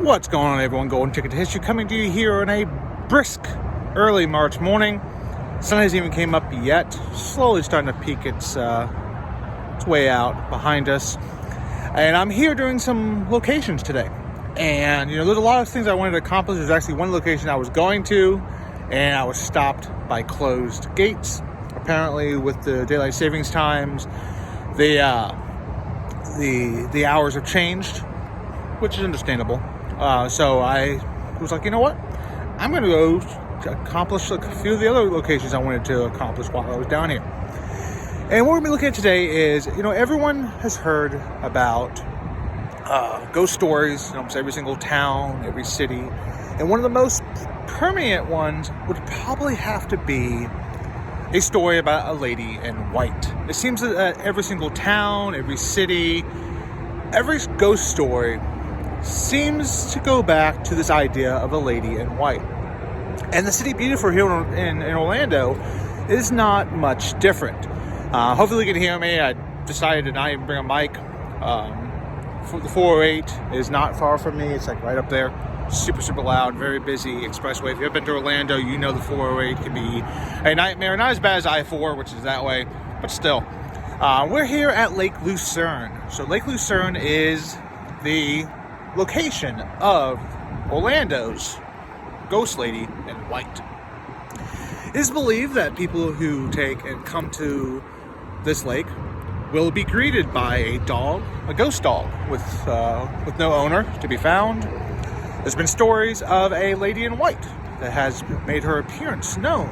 What's going on, everyone? Golden Ticket to History coming to you here on a brisk early March morning. Sun hasn't even came up yet. Slowly starting to peek its way out behind us. And I'm here doing some locations today. And, there's a lot of things I wanted to accomplish. There's actually one location I was going to, and I was stopped by closed gates. Apparently, with the daylight savings times, the hours have changed, which is understandable. So I was like, you know what? I'm going to go accomplish a few of the other locations I wanted to accomplish while I was down here. And what we're going to be looking at today is, everyone has heard about ghost stories in almost every single town, every city. And one of the most permanent ones would probably have to be a story about a lady in white. It seems that every single town, every city, every ghost story seems to go back to this idea of a lady in white. And the city beautiful here in Orlando is not much different. Hopefully you can hear me. I decided to not even bring a mic. The 408 is not far from me. It's like right up there. Super, super loud, very busy expressway. If you've been to Orlando, you know the 408 can be a nightmare. Not as bad as I-4, which is that way, but still. We're here at Lake Lucerne. So Lake Lucerne is the location of Orlando's ghost lady in white. It is believed that people who take and come to this lake will be greeted by a ghost dog with no owner to be found. There's been stories of a lady in white that has made her appearance known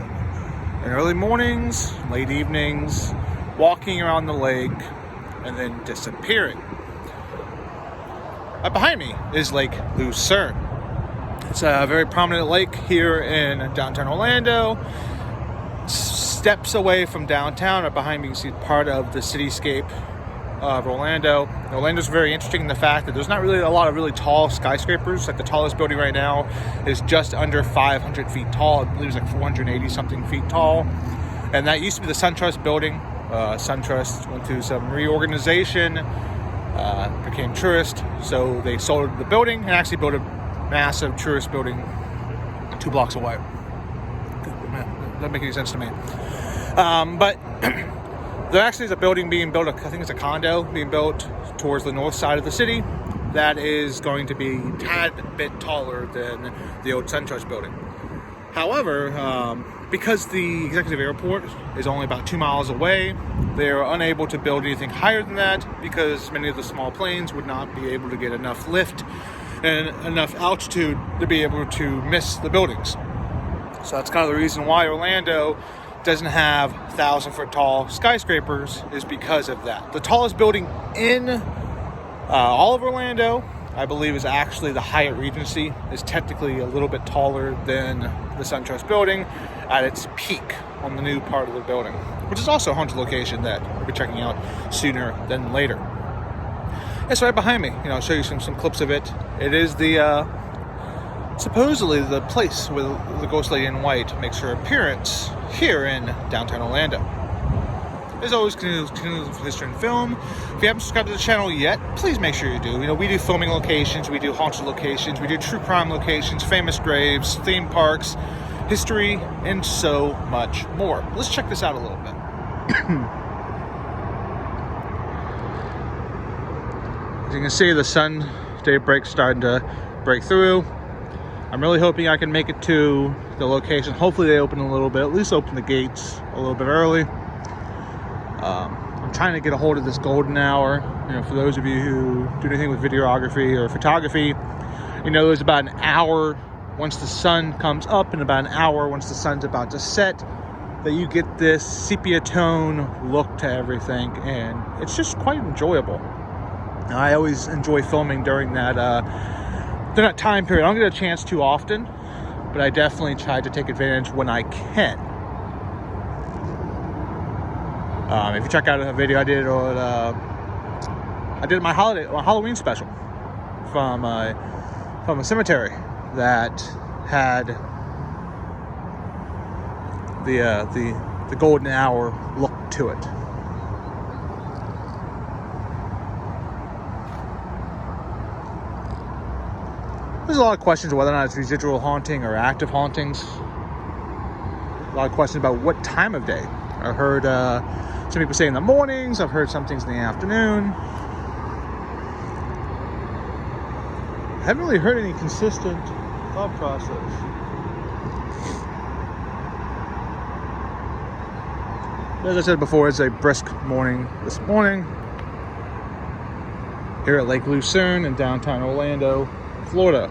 in early mornings, late evenings, walking around the lake, and then disappearing. Behind me is Lake Lucerne. It's a very prominent lake here in downtown Orlando. Steps away from downtown, or behind me you see part of the cityscape of Orlando. Orlando's very interesting in the fact that there's not really a lot of really tall skyscrapers. Like the tallest building right now is just under 500 feet tall. I believe it's like 480 something feet tall. And that used to be the SunTrust building. SunTrust went through some reorganization, became Tourist, so they sold the building and actually built a massive tourist building 2 blocks away. Doesn't make any sense to me. But there actually is a building being built, I think it's a condo being built towards the north side of the city that is going to be a tad bit taller than the old SunTrust building. However, because the executive airport is only about 2 miles away, they're unable to build anything higher than that because many of the small planes would not be able to get enough lift and enough altitude to be able to miss the buildings. So that's kind of the reason why Orlando doesn't have 1,000-foot tall skyscrapers, is because of that. The tallest building in all of Orlando, I believe, is actually the Hyatt Regency. Is technically a little bit taller than the SunTrust building at its peak on the new part of the building, which is also a haunted location that we'll be checking out sooner than later. It's right behind me. I'll show you some clips of it. It is the supposedly the place where the ghost lady in white makes her appearance here in downtown Orlando. As always, continues with history and film. If you haven't subscribed to the channel yet, please make sure you do. We do filming locations, we do haunted locations, we do true crime locations, famous graves, theme parks, history, and so much more. Let's check this out a little bit. As you can see, the sun daybreak starting to break through. I'm really hoping I can make it to the location. Hopefully they open a little bit, at least open the gates a little bit early. I'm trying to get a hold of this golden hour. For those of you who do anything with videography or photography, there's about an hour once the sun comes up and about an hour once the sun's about to set that you get this sepia tone look to everything, and it's just quite enjoyable. I always enjoy filming during that time period. I don't get a chance too often, but I definitely try to take advantage when I can. If you check out a video I did my Halloween special from a cemetery that had the golden hour look to it. There's a lot of questions whether or not it's residual haunting or active hauntings. A lot of questions about what time of day. I heard some people say in the mornings. I've heard some things in the afternoon. I haven't really heard any consistent thought process. As I said before, it's a brisk morning this morning here at Lake Lucerne in downtown Orlando, Florida.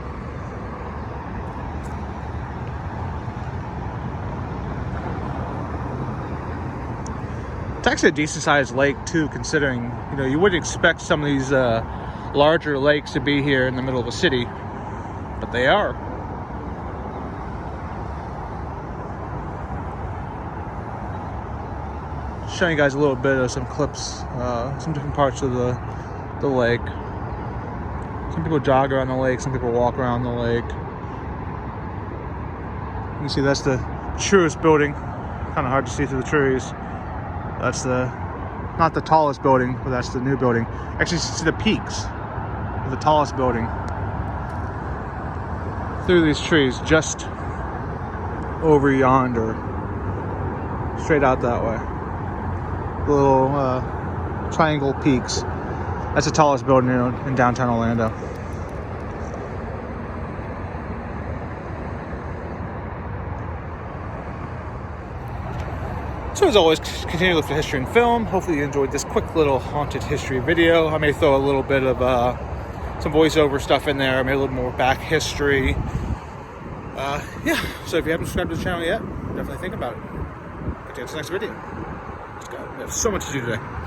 It's actually a decent sized lake too, considering, you know, you wouldn't expect some of these larger lakes to be here in the middle of a city, but they are. Showing you guys a little bit of some clips, some different parts of the lake. Some people jog around the lake, some people walk around the lake. You can see that's the truest building. Kind of hard to see through the trees. That's not the tallest building, but that's the new building. Actually, you can see the peaks of the tallest building through these trees, just over yonder, straight out that way. The little triangle peaks. That's the tallest building in downtown Orlando. So as always, continue to look for history and film. Hopefully you enjoyed this quick little haunted history video. I may throw a little bit of some voiceover stuff in there. I may a little more back history. Yeah, so if you haven't subscribed to the channel yet, definitely think about it. Catch you in the next video. Let's go. We have so much to do today.